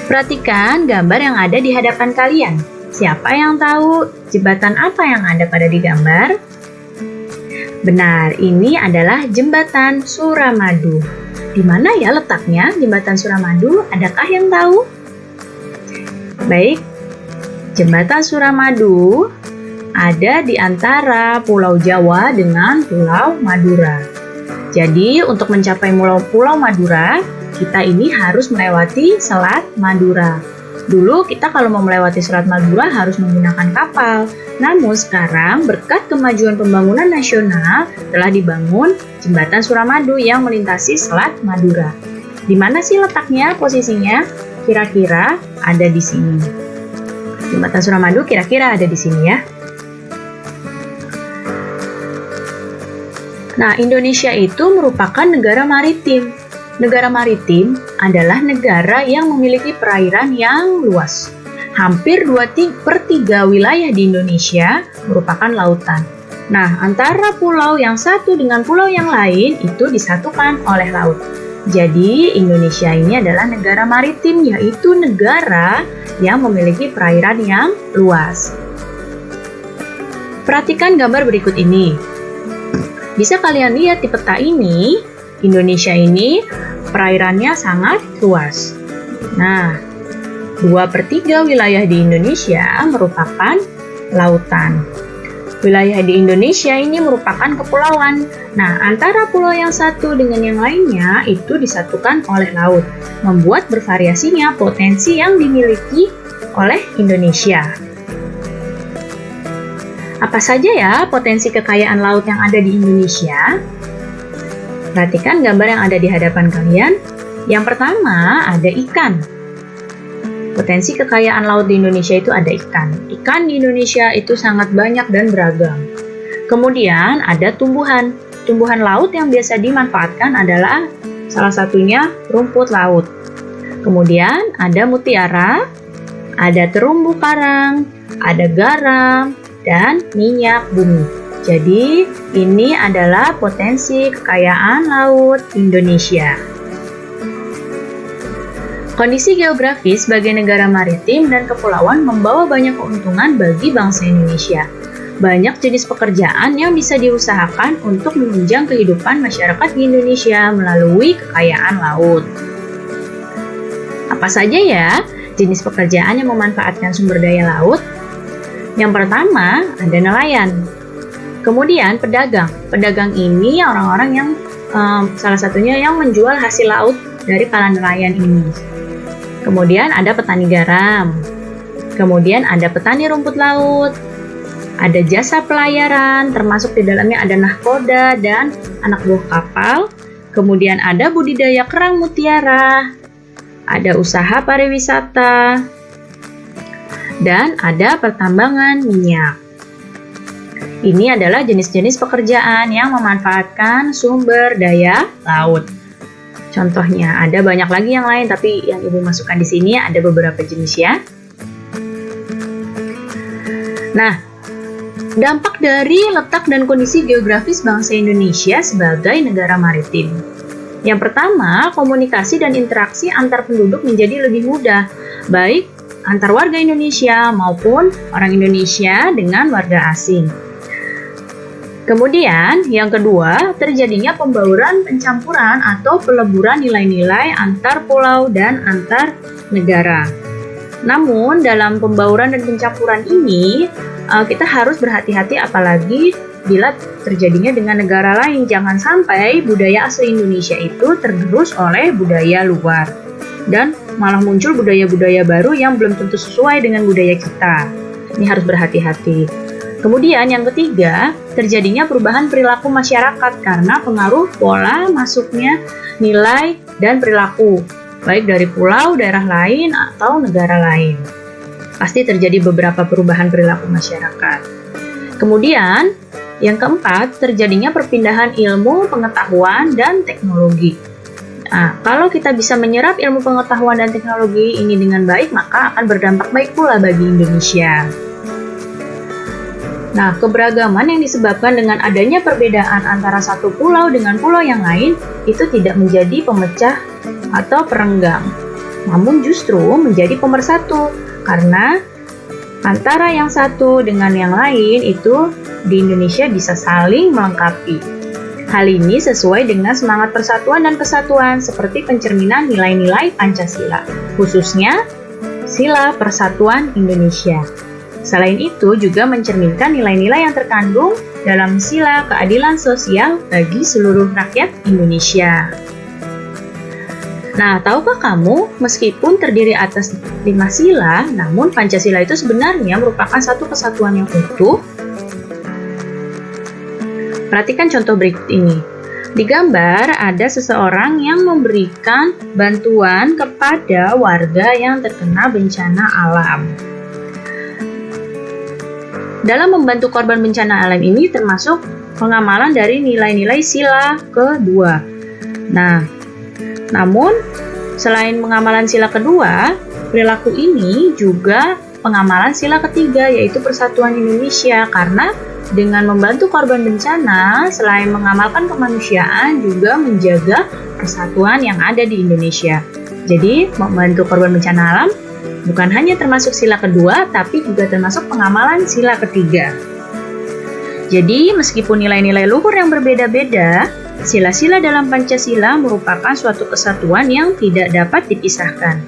Perhatikan gambar yang ada di hadapan kalian. Siapa yang tahu jembatan apa yang ada pada di gambar? Benar, ini adalah jembatan Suramadu. Di mana ya letaknya jembatan Suramadu? Adakah yang tahu? Baik, jembatan Suramadu ada di antara Pulau Jawa dengan Pulau Madura. Jadi, untuk mencapai Pulau Madura, kita ini harus melewati Selat Madura. Dulu kita kalau mau melewati Selat Madura harus menggunakan kapal. Namun sekarang berkat kemajuan pembangunan nasional telah dibangun jembatan Suramadu yang melintasi Selat Madura. Di mana sih letaknya, posisinya? Kira-kira ada di sini. Jembatan Suramadu kira-kira ada di sini ya. Nah, Indonesia itu merupakan negara maritim. Negara maritim adalah negara yang memiliki perairan yang luas. Hampir 2/3 wilayah di Indonesia merupakan lautan. Nah, antara pulau yang satu dengan pulau yang lain itu disatukan oleh laut. Jadi, Indonesia ini adalah negara maritim, yaitu negara yang memiliki perairan yang luas. Perhatikan gambar berikut ini. Bisa kalian lihat di peta ini, Indonesia ini perairannya sangat luas. Nah, 2/3 wilayah di Indonesia merupakan lautan. Wilayah di Indonesia ini merupakan kepulauan. Nah, antara pulau yang satu dengan yang lainnya itu disatukan oleh laut, membuat bervariasinya potensi yang dimiliki oleh Indonesia. Apa saja ya potensi kekayaan laut yang ada di Indonesia? Perhatikan gambar yang ada di hadapan kalian. Yang pertama ada ikan. Potensi kekayaan laut di Indonesia itu ada ikan. Ikan di Indonesia itu sangat banyak dan beragam. Kemudian ada tumbuhan. Tumbuhan laut yang biasa dimanfaatkan adalah salah satunya rumput laut. Kemudian ada mutiara, ada terumbu karang, ada garam, dan minyak bumi. Jadi, ini adalah potensi kekayaan laut Indonesia. Kondisi geografis sebagai negara maritim dan kepulauan membawa banyak keuntungan bagi bangsa Indonesia. Banyak jenis pekerjaan yang bisa diusahakan untuk menunjang kehidupan masyarakat di Indonesia melalui kekayaan laut. Apa saja ya jenis pekerjaan yang memanfaatkan sumber daya laut? Yang pertama, ada nelayan. Kemudian pedagang. Pedagang ini orang-orang yang salah satunya yang menjual hasil laut dari para nelayan ini. Kemudian ada petani garam. Kemudian ada petani rumput laut. Ada jasa pelayaran, termasuk di dalamnya ada nahkoda dan anak buah kapal. Kemudian ada budidaya kerang mutiara. Ada usaha pariwisata. Dan ada pertambangan minyak. Ini adalah jenis-jenis pekerjaan yang memanfaatkan sumber daya laut. Contohnya, ada banyak lagi yang lain, tapi yang Ibu masukkan di sini ada beberapa jenis ya. Nah, dampak dari letak dan kondisi geografis bangsa Indonesia sebagai negara maritim. Yang pertama, komunikasi dan interaksi antar penduduk menjadi lebih mudah, baik antar warga Indonesia maupun orang Indonesia dengan warga asing. Kemudian, yang kedua, terjadinya pembauran pencampuran atau peleburan nilai-nilai antar pulau dan antar negara. Namun, dalam pembauran dan pencampuran ini, kita harus berhati-hati apalagi bila terjadinya dengan negara lain. Jangan sampai budaya asli Indonesia itu tergerus oleh budaya luar. Dan malah muncul budaya-budaya baru yang belum tentu sesuai dengan budaya kita. Ini harus berhati-hati. Kemudian yang ketiga, terjadinya perubahan perilaku masyarakat karena pengaruh pola masuknya nilai dan perilaku, baik dari pulau, daerah lain, atau negara lain. Pasti terjadi beberapa perubahan perilaku masyarakat. Kemudian, yang keempat, terjadinya perpindahan ilmu, pengetahuan, dan teknologi. Nah, kalau kita bisa menyerap ilmu pengetahuan dan teknologi ini dengan baik, maka akan berdampak baik pula bagi Indonesia. Nah, keberagaman yang disebabkan dengan adanya perbedaan antara satu pulau dengan pulau yang lain itu tidak menjadi pemecah atau perenggang. namun justru menjadi pemersatu karena antara yang satu dengan yang lain itu di Indonesia bisa saling melengkapi. Hal ini sesuai dengan semangat persatuan dan kesatuan seperti pencerminan nilai-nilai Pancasila, khususnya Sila Persatuan Indonesia. Selain itu juga mencerminkan nilai-nilai yang terkandung dalam Sila Keadilan Sosial bagi seluruh rakyat Indonesia. Nah, tahukah kamu, meskipun terdiri atas 5 sila, namun Pancasila itu sebenarnya merupakan satu kesatuan yang utuh? Perhatikan contoh berikut ini. Di gambar ada seseorang yang memberikan bantuan kepada warga yang terkena bencana alam. Dalam membantu korban bencana alam ini termasuk pengamalan dari nilai-nilai sila kedua. Namun, selain pengamalan sila kedua, perilaku ini juga pengamalan sila ketiga, yaitu Persatuan Indonesia. Karena dengan membantu korban bencana, selain mengamalkan kemanusiaan, juga menjaga persatuan yang ada di Indonesia. Jadi, membantu korban bencana alam bukan hanya termasuk sila kedua, tapi juga termasuk pengamalan sila ketiga. Jadi, meskipun nilai-nilai luhur yang berbeda-beda, sila-sila dalam Pancasila merupakan suatu kesatuan yang tidak dapat dipisahkan.